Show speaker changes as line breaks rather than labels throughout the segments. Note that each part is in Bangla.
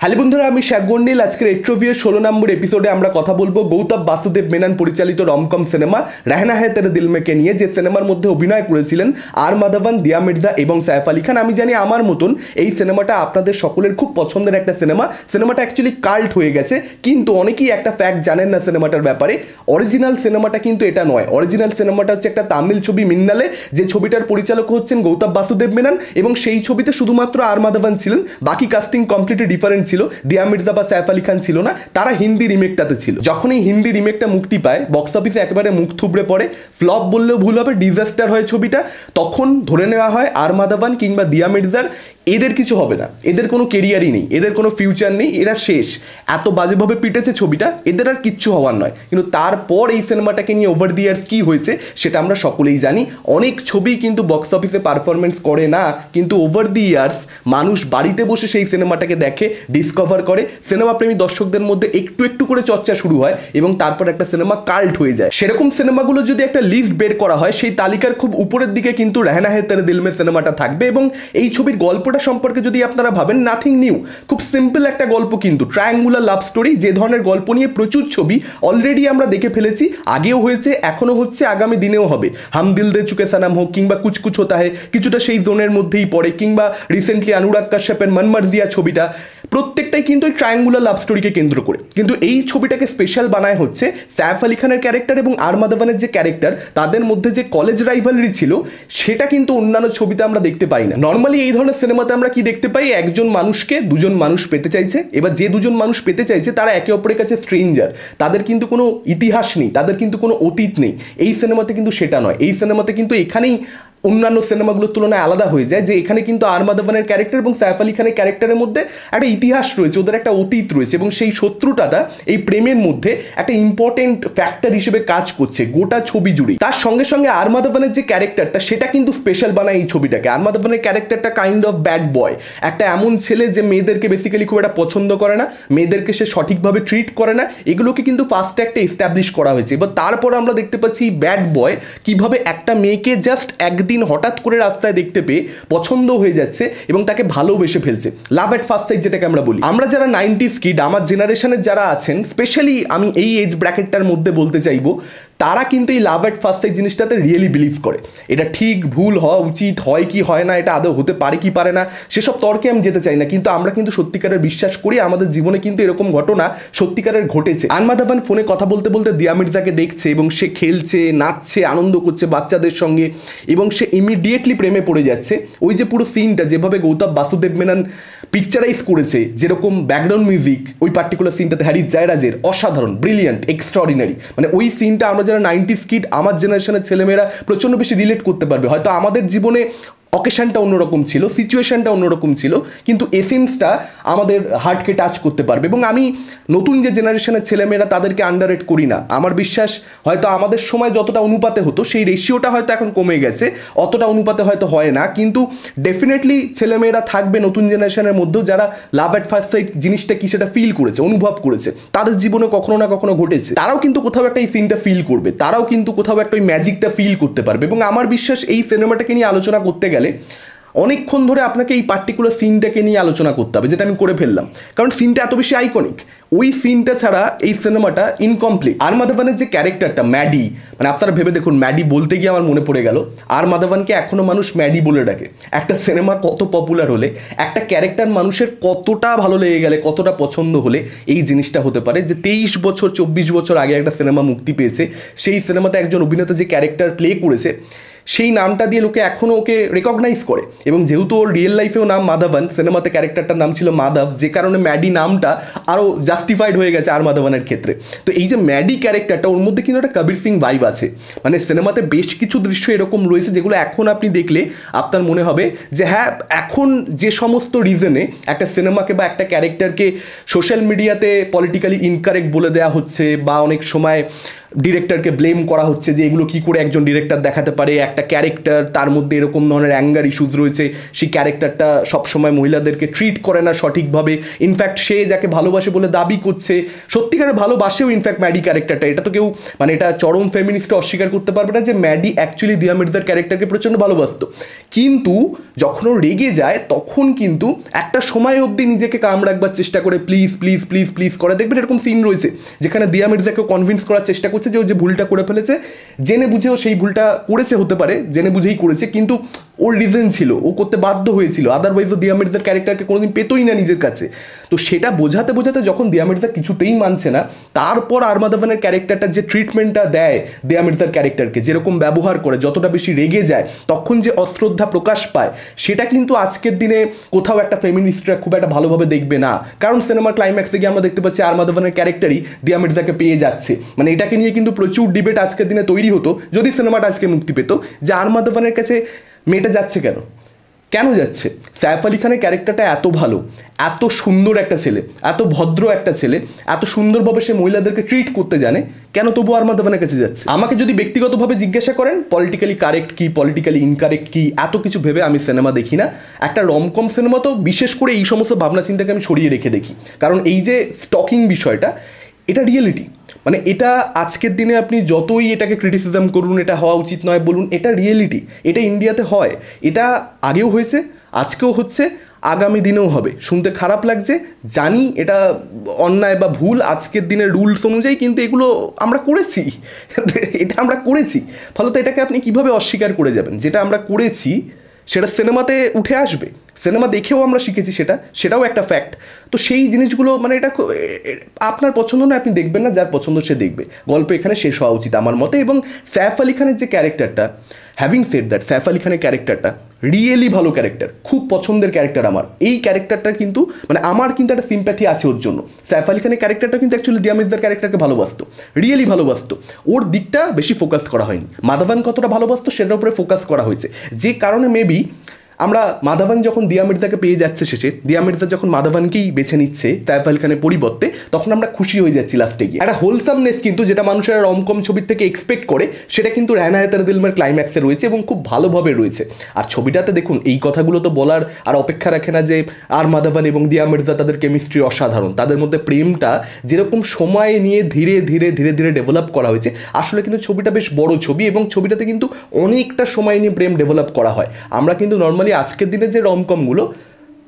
হ্যালো বন্ধুরা, আমি শেখ গন্ডিল। আজকের এট্রোভিয়ার 16 নম্বর এপিসোডে আমরা কথা বলবো গৌতম বাসুদেব মেনন পরিচালিত রমকম সিনেমা रहना है तेरे दिल में কে নিয়ে, যে সিনেমার মধ্যে অভিনয় করেছিলেন আর মাধবন, দিয়া মির্জা এবং সাইফ আলী খান। আমি জানি আমার মতন এই সিনেমাটা আপনাদের সকলের খুব পছন্দের একটা সিনেমাটা অ্যাকচুয়ালি কাল্ট হয়ে গেছে, কিন্তু অনেকেই একটা ফ্যাক্ট জানেন না সিনেমাটার ব্যাপারে। অরিজিনাল সিনেমাটা কিন্তু এটা নয়। অরিজিনাল সিনেমাটা হচ্ছে একটা তামিল ছবি মিন্নালে, যে ছবিটার পরিচালক হচ্ছেন গৌতম বাসুদেব মেনন, এবং সেই ছবিতে শুধুমাত্র আর মাধবন ছিলেন, বাকি কাস্টিং কমপ্লিটলি ডিফারেন্ট ছিল। দিয়া মির্জা বা সাইফ আলী খান ছিল না, তারা হিন্দি রিমেকটাতে ছিল। যখন এই হিন্দি রিমেকটা মুক্তি পায়, বক্স অফিসে একেবারে মুখ থুবড়ে পড়ে, ফ্লপ বললেও ভুল হবে, ডিজাস্টার হয় ছবিটা। তখন ধরে নেওয়া হয় আর মাধবন কিংবা দিয়া মির্জার এদের কিছু হবে না, এদের কোনো কেরিয়ারই নেই, এদের কোনো ফিউচার নেই, এরা শেষ। এত বাজেভাবে পিটেছে ছবিটা, এদের আর কিচ্ছু হওয়ার নয়। কিন্তু তারপর এই সিনেমাটাকে নিয়ে ওভার দি ইয়ার্স কী হয়েছে সেটা আমরা সকলেই জানি। অনেক ছবি কিন্তু বক্স অফিসে পারফরমেন্স করে না, কিন্তু ওভার দি ইয়ার্স মানুষ বাড়িতে বসে সেই সিনেমাটাকে দেখে, ডিসকভার করে, সিনেমা প্রেমী দর্শকদের মধ্যে একটু একটু করে চর্চা শুরু হয়, এবং তারপর একটা সিনেমা কাল্ট হয়ে যায়। সেরকম সিনেমাগুলো যদি একটা লিস্ট বের করা হয়, সেই তালিকার খুব উপরের দিকে কিন্তু रहना है तेरे दिल में সিনেমাটা থাকবে। এবং এই ছবির গল্পটা সম্পর্কে যদি আপনারা ভাবেন, নাথিং নিউ, খুব সিম্পল একটা গল্প, কিন্তু ট্রায়াঙ্গুলার লাভ স্টোরি। যে ধরনের গল্প নিয়ে প্রচুর ছবি অলরেডি আমরা দেখে ফেলেছি, আগেও হয়েছে, এখনো হচ্ছে, আগামী দিনেও হবে। হাম দিল দে চুকে সানাম হোক, কিংবা কুছ কুছ হোতা है, কিছুটা সেই জোনের মধ্যেই পড়ে, কিংবা রিসেন্টলি অনুরাগ কাশ্যপের মন মার্জিয়া ছবিটা, প্রত্যেকটাই কিন্তু ওই ট্রায়াঙ্গুলার লাভ স্টোরিকে কেন্দ্র করে। কিন্তু এই ছবিটাকে স্পেশাল বানায় হচ্ছে সাইফ আলী খানের ক্যারেক্টার এবং আর মাধবনের যে ক্যারেক্টার, তাদের মধ্যে যে কলেজ রাইভালরি ছিল, সেটা কিন্তু অন্যান্য ছবিতে আমরা দেখতে পাই না। নর্মালি এই ধরনের সিনেমাতে আমরা কি দেখতে পাই, একজন মানুষকে দুজন মানুষ পেতে চাইছে, এবার যে দুজন মানুষ পেতে চাইছে তারা একে অপরের কাছে স্ট্রেঞ্জার, তাদের কিন্তু কোনো ইতিহাস নেই, তাদের কিন্তু কোনো অতীত নেই। এই সিনেমাতে কিন্তু সেটা নয়। এই সিনেমাতে কিন্তু এখানেই অন্যান্য সিনেমাগুলোর তুলনায় আলাদা হয়ে যায়, যে এখানে কিন্তু আর মাধবনের ক্যারেক্টার এবং সাইফ আলী খানের ক্যারেক্টারের মধ্যে একটা ইতিহাস রয়েছে, ওদের একটা অতীত রয়েছে, এবং সেই শত্রুতাটা এই প্রেমের মধ্যে একটা ইম্পর্টেন্ট ফ্যাক্টর হিসেবে কাজ করছে গোটা ছবি জুড়ে। তার সঙ্গে সঙ্গে আর মাধবনের যে ক্যারেক্টারটা, সেটা কিন্তু স্পেশাল বানায় এই ছবিটাকে। আর মাধবনের ক্যারেক্টারটা কাইন্ড অফ ব্যাড বয়, একটা এমন ছেলে যে মেয়েদেরকে বেসিক্যালি খুব একটা পছন্দ করে না, মেয়েদেরকে সে সঠিকভাবে ট্রিট করে না, এগুলোকে কিন্তু ফার্স্ট একটা এস্টাবলিশ করা হয়েছে। এবার তারপর আমরা দেখতে পাচ্ছি ব্যাড বয় কিভাবে একটা মেয়েকে জাস্ট একদিন হঠাৎ করে রাস্তায় দেখতে পেয়ে পছন্দ হয়ে যাচ্ছে এবং তাকে ভালোবেসে ফেলছে। লাভ এট ফার্স্ট সাইট যেটাকে আমরা বলি। আমরা যারা 90s কিড, আমার জেনারেশনের যারা আছেন, স্পেশালি আমি এই এজ ব্র্যাকেটটার মধ্যে বলতে চাইবো, তারা কিন্তু এই লাভ এট ফার্স্ট সাইট জিনিসটাতে রিয়েলি বিলিভ করে। এটা ঠিক ভুল হওয়া উচিত, হয় কি হয় না, এটা আদৌ হতে পারে কি পারে না, সেসব তর্কে আমি যেতে চাই না, কিন্তু আমরা কিন্তু সত্যিকারের বিশ্বাস করি আমাদের জীবনে কিন্তু এরকম ঘটনা সত্যিকারের ঘটেছে। আর মাধবন ফোনে কথা বলতে বলতে দিয়া মির্জাকে দেখছে, এবং সে খেলছে, নাচছে, আনন্দ করছে বাচ্চাদের সঙ্গে, এবং সে ইমিডিয়েটলি প্রেমে পড়ে যাচ্ছে। ওই যে পুরো সিনটা যেভাবে গৌতম বাসুদেব মেনন পিকচারাইজ করেছে, যেরকম ব্যাকগ্রাউন্ড মিউজিক ওই পার্টিকুলার সিনটাতে হ্যারিস জায়রাজের অসাধারণ, ব্রিলিয়ান্ট, এক্সট্রাঅর্ডিনারি। মানে ওই সিনটা আমরা যারা 90s কিড, আমার জেনারেশনের ছেলেমেয়েরা প্রচণ্ড বেশি রিলেট করতে পারবে। হয়তো আমাদের জীবনে অকেশনটা অন্যরকম ছিল, সিচুয়েশনটা অন্যরকম ছিল, কিন্তু এসেন্সটা আমাদের হার্টকে টাচ করতে পারবে। এবং আমি নতুন যে জেনারেশনের ছেলেমেয়েরা, তাদেরকে আন্ডাররেট করি না। আমার বিশ্বাস হয়তো আমাদের সময় যতটা অনুপাতে হতো, সেই রেশিওটা হয়তো এখন কমে গেছে, অতটা অনুপাতে হয়তো হয় না, কিন্তু ডেফিনেটলি ছেলেমেয়েরা থাকবে নতুন জেনারেশনের মধ্যেও যারা লাভ এট ফার্স্ট সাইট জিনিসটা কি সেটা ফিল করেছে, অনুভব করেছে, তাদের জীবনে কখনো না কখনো ঘটেছে। তারাও কিন্তু কোথাও একটা এই সিনটা ফিল করবে, তারাও কিন্তু কোথাও একটা ওই ম্যাজিকটা ফিল করতে পারবে। এবং আমার বিশ্বাস এই সিনেমাটাকে নিয়ে আলোচনা করতে গেলে অনেকক্ষণ ধরে আপনাকে এই পার্টিকুলার সিনটাকে নিয়ে আলোচনা করতে হবে, যেটা আমি করে ফেললাম, কারণ সিনটা এত বেশি আইকনিক। ওই সিনটা ছাড়া এই সিনেমাটা ইনকমপ্লিট। আর মাধবনের যে ক্যারেক্টারটা ম্যাডি, মানে আপনারা ভেবে দেখুন, ম্যাডি বলতে গিয়ে আমার মনে পড়ে গেল, আর মাধবনকে এখনো মানুষ ম্যাডি বলে ডাকে। একটা সিনেমা কত পপুলার হলে, একটা ক্যারেক্টার মানুষের কতটা ভালো লেগে গেলে, কতটা পছন্দ হলে এই জিনিসটা হতে পারে যে 23 বছর 24 বছর আগে একটা সিনেমা মুক্তি পেয়েছে, সেই সিনেমাতে একজন অভিনেতা যে ক্যারেক্টার প্লে করেছে, সেই নামটা দিয়ে লোকে এখনও ওকে রেকগনাইজ করে। এবং যেহেতু ওর রিয়েল লাইফেও নাম মাধবন, সিনেমাতে ক্যারেক্টারটার নাম ছিল মাধব, যে কারণে ম্যাডি নামটা আরও জাস্টিফাইড হয়ে গেছে আর মাধবনের ক্ষেত্রে। তো এই যে ম্যাডি ক্যারেক্টারটা, ওর মধ্যে কিন্তু একটা কবির সিং ভাইব আছে। মানে সিনেমাতে বেশ কিছু দৃশ্য এরকম রয়েছে যেগুলো এখন আপনি দেখলে আপনার মনে হবে যে হ্যাঁ, এখন যে সমস্ত রিজনে একটা সিনেমাকে বা একটা ক্যারেক্টারকে সোশ্যাল মিডিয়াতে পলিটিক্যালি ইনকারেক্ট বলে দেওয়া হচ্ছে, বা অনেক সময় ডিরেক্টরকে ব্লেম করা হচ্ছে যে এগুলো কি করে একজন ডিরেক্টর দেখাতে পারে, একটা ক্যারেক্টার তার মধ্যে এরকম ধরনের অ্যাঙ্গার ইস্যুজ রয়েছে, সেই ক্যারেক্টারটা সবসময় মহিলাদেরকে ট্রিট করে না সঠিকভাবে, ইনফ্যাক্ট সে যাকে ভালোবাসে বলে দাবি করছে সত্যিকারে ভালোবাসেও ইনফ্যাক্ট ম্যাডি ক্যারেক্টারটা, এটা তো কেউ মানে এটা চরম ফেমিনিস্টকে অস্বীকার করতে পারবে না যে ম্যাডি অ্যাকচুয়ালি দিয়া মির্জার ক্যারেক্টারকে প্রচণ্ড ভালোবাসত, কিন্তু যখন ও রেগে যায় তখন কিন্তু একটা সময় অবধি নিজেকে কাম রাখবার চেষ্টা করে, প্লিজ প্লিজ প্লিজ প্লিজ করে, দেখবেন এরকম সিন রয়েছে যেখানে দিয়া মির্জাকে কনভিন্স করার চেষ্টা করছে যে ও যে ভুলটা করে ফেলেছে, জেনে বুঝেও সেই ভুলটা করেছে, হতে পারে জেনে বুঝেই করেছে, কিন্তু ওর রিজন ছিল, ও করতে বাধ্য হয়েছিল, আদারওয়াইজ ও দিয়া মির্জার ক্যারেক্টারকে কোনোদিন পেতোই না নিজের কাছে। তো সেটা বোঝাতে বোঝাতে যখন দিয়া মির্জা কিছুতেই মানছে না, তারপর আরমাদাবানের ক্যারেক্টারটা যে ট্রিটমেন্টটা দেয় দিয়া মির্জার ক্যারেক্টারকে, যেরকম ব্যবহার করে, যতটা বেশি রেগে যায় তখন যে অশ্রদ্ধা প্রকাশ পায়, সেটা কিন্তু আজকের দিনে কোথাও একটা ফেমিনিস্টরা খুব একটা ভালোভাবে দেখবে না, কারণ সিনেমার ক্লাইম্যাক্সে গিয়ে আমরা দেখতে পাচ্ছি আরমাদাবানের ক্যারেক্টারই দিয়া মির্জাকে পেয়ে যাচ্ছে। মানে এটাকে নিয়ে কিন্তু প্রচুর ডিবেট আজকের দিনে তৈরি হতো যদি সিনেমাটা আজকে মুক্তি পেত, যে আরমাদাবানের কাছে মেয়েটা যাচ্ছে কেন, কেন যাচ্ছে? সাইফ আলি খানের ক্যারেক্টারটা এত ভালো, এত সুন্দর একটা ছেলে, এত ভদ্র একটা ছেলে, এত সুন্দরভাবে সে মহিলাদেরকে ট্রিট করতে জানে, কেন তবু আরমাদাবানের কাছে যাচ্ছে? আমাকে যদি ব্যক্তিগতভাবে জিজ্ঞাসা করেন পলিটিক্যালি কারেক্ট কি, পলিটিক্যালি ইনকারেক্ট কি, এত কিছু ভেবে আমি সিনেমা দেখি না। একটা রমকম সিনেমা তো বিশেষ করে এই সমস্ত ভাবনা চিন্তাকে আমি সরিয়ে রেখে দেখি, কারণ এই যে স্টকিং বিষয়টা, এটা রিয়েলিটি। মানে এটা আজকের দিনে আপনি যতই এটাকে ক্রিটিসিজম করুন, এটা হওয়া উচিত নয় বলুন, এটা রিয়েলিটি, এটা ইন্ডিয়াতে হয়, এটা আগেও হয়েছে, আজকেও হচ্ছে, আগামী দিনেও হবে। শুনতে খারাপ লাগছে জানি, এটা অন্যায় বা ভুল আজকের দিনের রুলস অনুযায়ী, কিন্তু এগুলো আমরা করেছি, এটা আমরা করেছি, ফলত এটাকে আপনি কিভাবে অস্বীকার করে যাবেন? যেটা আমরা করেছি সেটা সিনেমাতে উঠে আসবে, সিনেমা দেখেও আমরা শিখেছি, সেটাও একটা ফ্যাক্ট। তো সেই জিনিসগুলো মানে এটা আপনার পছন্দ না, আপনি দেখবেন না, যার পছন্দ সে দেখবে। গল্প এখানে শেষ হওয়া উচিত আমার মতে। এবং সাইফ আলি খানের যে ক্যারেক্টারটা, হ্যাভিং সেড দ্যাট, সাইফ আলি খানের ক্যারেক্টারটা রিয়েলি ভালো ক্যারেক্টার, খুব পছন্দের ক্যারেক্টার আমার। এই ক্যারেক্টারটা কিন্তু মানে আমার কিন্তু একটা সিম্প্যাথি আছে ওর জন্য। সাইফ আলি খানের ক্যারেক্টারটা কিন্তু অ্যাকচুয়ালি দিয়া মির্জার ক্যারেক্টারকে ভালোবাসতো, রিয়েলি ভালোবাসতো, ওর দিকটা বেশি ফোকাস করা হয়নি। মাধবন কতটা ভালোবাসতো সেটার উপরে ফোকাস করা হয়েছে, যে কারণে মেবি আমরা মাধবন যখন দিয়া মির্জাকে পেয়ে যাচ্ছে শেষে, দিয়া মির্জা যখন মাধবনকেই বেছে নিচ্ছে সাইফ আলি খানের পরিবর্তে, তখন আমরা খুশি হয়ে যাচ্ছি লাস্টে গিয়ে। একটা হোলসামনেস কিন্তু যেটা মানুষেরা রমকম ছবির থেকে এক্সপেক্ট করে, সেটা কিন্তু রেহনা হে তেরে দিল মের ক্লাইম্যাক্সে রয়েছে এবং খুব ভালোভাবে রয়েছে। আর ছবিটাতে দেখুন, এই কথাগুলো তো বলার আর অপেক্ষা রাখে না যে আর মাধবন এবং দিয়া মির্জা তাদের কেমিস্ট্রি অসাধারণ, তাদের মধ্যে প্রেমটা যেরকম সময় নিয়ে ধীরে ধীরে ধীরে ধীরে ডেভেলপ করা হয়েছে। আসলে কিন্তু ছবিটা বেশ বড় ছবি এবং ছবিটাতে কিন্তু অনেকটা সময় নিয়ে প্রেম ডেভেলপ করা হয়। আমরা কিন্তু নর্মালি আজকের দিনে যে রমকমগুলো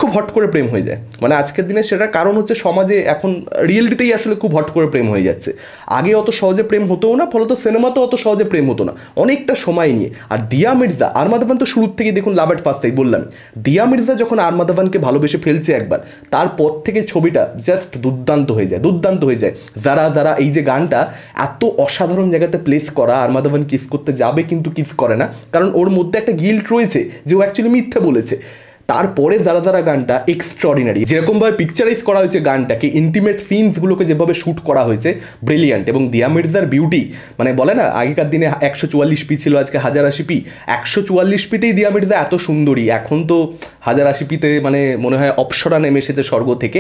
খুব হট করে প্রেম হয়ে যায়, মানে আজকের দিনে সেটার কারণ হচ্ছে সমাজে এখন রিয়েলিটিতেই আসলে খুব হট করে প্রেম হয়ে যাচ্ছে। আগে অত সহজে প্রেম হতোও না, ফলত সিনেমাতেও অত সহজে প্রেম হতো না, অনেকটা সময় নিয়ে। আর দিয়া মির্জা আর মাধবন তো শুরুর থেকেই দেখুন লাভ এট ফার্স্ট সাইট বললাম, দিয়া মির্জা যখন আর মাধবনকে ভালোবেসে ফেলছে একবার, তারপর থেকে ছবিটা জাস্ট দুর্দান্ত হয়ে যায়, দুর্দান্ত হয়ে যায়। যারা যারা এই যে গানটা এত অসাধারণ জায়গাতে প্লেস করা, আর মাধবন কিস করতে যাবে কিন্তু কিস করে না, কারণ ওর মধ্যে একটা গিল্ট রয়েছে যে ও অ্যাকচুয়ালি মিথ্যে বলেছে। তারপরে যারা যারা গানটা এক্সট্রাঅর্ডিনারি, যেরকমভাবে পিকচারাইজ করা হয়েছে গানটাকে, ইন্টিমেট সিনসগুলোকে যেভাবে শ্যুট করা হয়েছে, ব্রিলিয়ান্ট। এবং দিয়া মির্জার বিউটি, মানে বলে না আগেকার দিনে 144p ছিল, আজকে 1080p, 144pতেই দিয়া মির্জা এত সুন্দরী, এখন তো 1080pতে মানে মনে হয় অপসরা নেমে এসেছে স্বর্গ থেকে।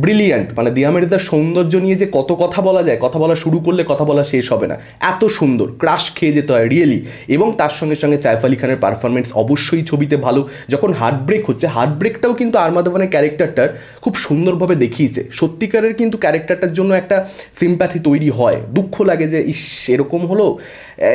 ব্রিলিয়ান্ট, মানে দিয়া মির্জার সৌন্দর্য নিয়ে যে কত কথা বলা যায়, কথা বলা শুরু করলে কথা বলা শেষ হবে না, এত সুন্দর, ক্রাশ খেয়ে যেতে হয় রিয়েলি। এবং তার সঙ্গে সঙ্গে সাইফ আলি খানের পারফরমেন্স অবশ্যই ছবিতে ভালো। যখন হার্ট ব্রেক হচ্ছে, হার্ট ব্রেকটাও কিন্তু আর মাধবনের ক্যারেক্টারটার খুব সুন্দরভাবে দেখিয়েছে। সত্যিকারের কিন্তু ক্যারেক্টারটার জন্য একটা সিম্প্যাথি তৈরি হয়, দুঃখ লাগে যে ইস এরকম হলো,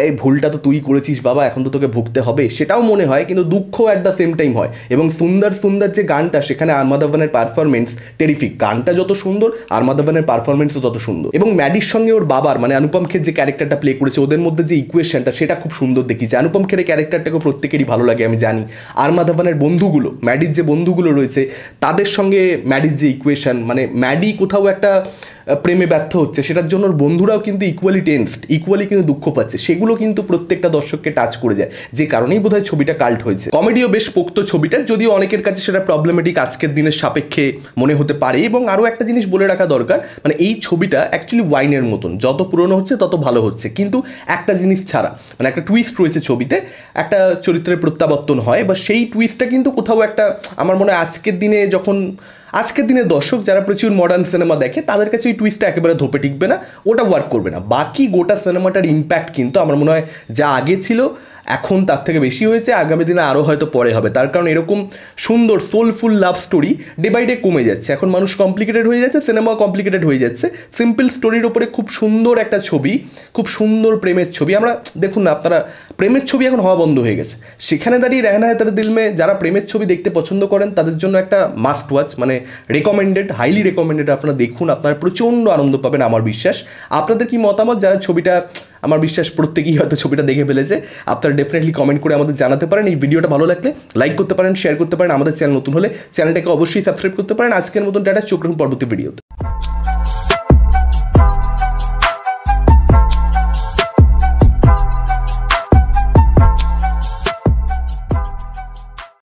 এই ভুলটা তো তুই করেছিস বাবা, এখন তো তোকে ভুগতে হবে, সেটাও মনে হয়, কিন্তু দুঃখ অ্যাট দ্য সেম টাইম হয়। এবং সুন্দর সুন্দর যে গানটা, সেখানে আর মাধবনের পারফরমেন্স টেরিফিক, গানটা যত সুন্দর আর মাধবনের পারফরমেন্সও তত সুন্দর। এবং ম্যাডির সঙ্গে ওর বাবার মানে অনুপম খের যে ক্যারেক্টারটা প্লে করেছে, ওদের মধ্যে যে ইকুয়েশনটা, সেটা খুব সুন্দর দেখিয়েছে। অনুপম খেরের ক্যারেক্টারটাকে প্রত্যেকেরই ভালো লাগে আমি জানি। আর মাধবনের বন্ধুগুলো, ম্যাডির যে বন্ধুগুলো রয়েছে, তাদের সঙ্গে ম্যাডির যে ইকুয়েশন, মানে ম্যাডি কোথাও একটা প্রেমে ব্যর্থ হচ্ছে, সেটার জন্য ওর বন্ধুরাও কিন্তু ইকুয়ালি টেন্সড, ইকুয়ালি কিন্তু দুঃখ পাচ্ছে, সেগুলো কিন্তু প্রত্যেকটা দর্শককে টাচ করে যায়, যে কারণেই বোধহয় ছবিটা কাল্ট হয়েছে। কমেডিও বেশ পোক্ত ছবিটা, যদিও অনেকের কাছে সেটা প্রবলেমেটিক আজকের দিনের সাপেক্ষে মনে হতে পারে। এবং আরও একটা জিনিস বলে রাখা দরকার, মানে এই ছবিটা অ্যাকচুয়ালি ওয়াইনের মতন, যত পুরনো হচ্ছে তত ভালো হচ্ছে, কিন্তু একটা জিনিস ছাড়া, মানে একটা টুইস্ট রয়েছে ছবিতে, একটা চরিত্রের প্রত্যাবর্তন হয়, বা সেই টুইস্টটা কিন্তু কোথাও একটা আমার মনে হয় আজকের দিনে যখন আজকের দিনে দর্শক যারা প্রচুর মডার্ন সিনেমা দেখে তাদের কাছে এই টুইস্টটা একেবারে ধোপে টিকবে না, ওটা ওয়ার্ক করবে না। বাকি গোটা সিনেমাটার ইম্প্যাক্ট কিন্তু আমার মনে হয় যা আগে ছিল এখন তার থেকে বেশি হয়েছে, আগামী দিনে আরও হয়তো পরে হবে। তার কারণ এরকম সুন্দর soulful love story day by day কমে যাচ্ছে। এখন মানুষ কমপ্লিকেটেড হয়ে যাচ্ছে, সিনেমাও কমপ্লিকেটেড হয়ে যাচ্ছে। সিম্পল স্টোরির ওপরে খুব সুন্দর একটা ছবি, খুব সুন্দর প্রেমের ছবি, আমরা দেখুন না আপনারা, প্রেমের ছবি এখন হওয়া বন্ধ হয়ে গেছে। সেখানে দাঁড়িয়ে রেহনা হ্যায় তেরে দিল মে যারা প্রেমের ছবি দেখতে পছন্দ করেন তাদের জন্য একটা মাস্ট ওয়াচ, মানে রেকমেন্ডেড, হাইলি রেকমেন্ডেড। আপনারা দেখুন, আপনারা প্রচণ্ড আনন্দ পাবেন আমার বিশ্বাস। আপনাদের কি মতামত? যারা ছবিটা, আমার বিশ্বাস প্রত্যেকেই হয়তো ছবিটা দেখে ফেলেছে, আপনারা ডেফিনেটলি কমেন্ট করে আমাদের জানাতে পারেন। এই ভিডিওটা ভালো লাগলে লাইক করতে পারেন, শেয়ার করতে পারেন। আমাদের চ্যানেল নতুন হলে চ্যানেলটাকে অবশ্যই সাবস্ক্রাইব করতে পারেন। আজকের মতন টাটা, চোখ রাখুন পরবর্তী ভিডিওতে।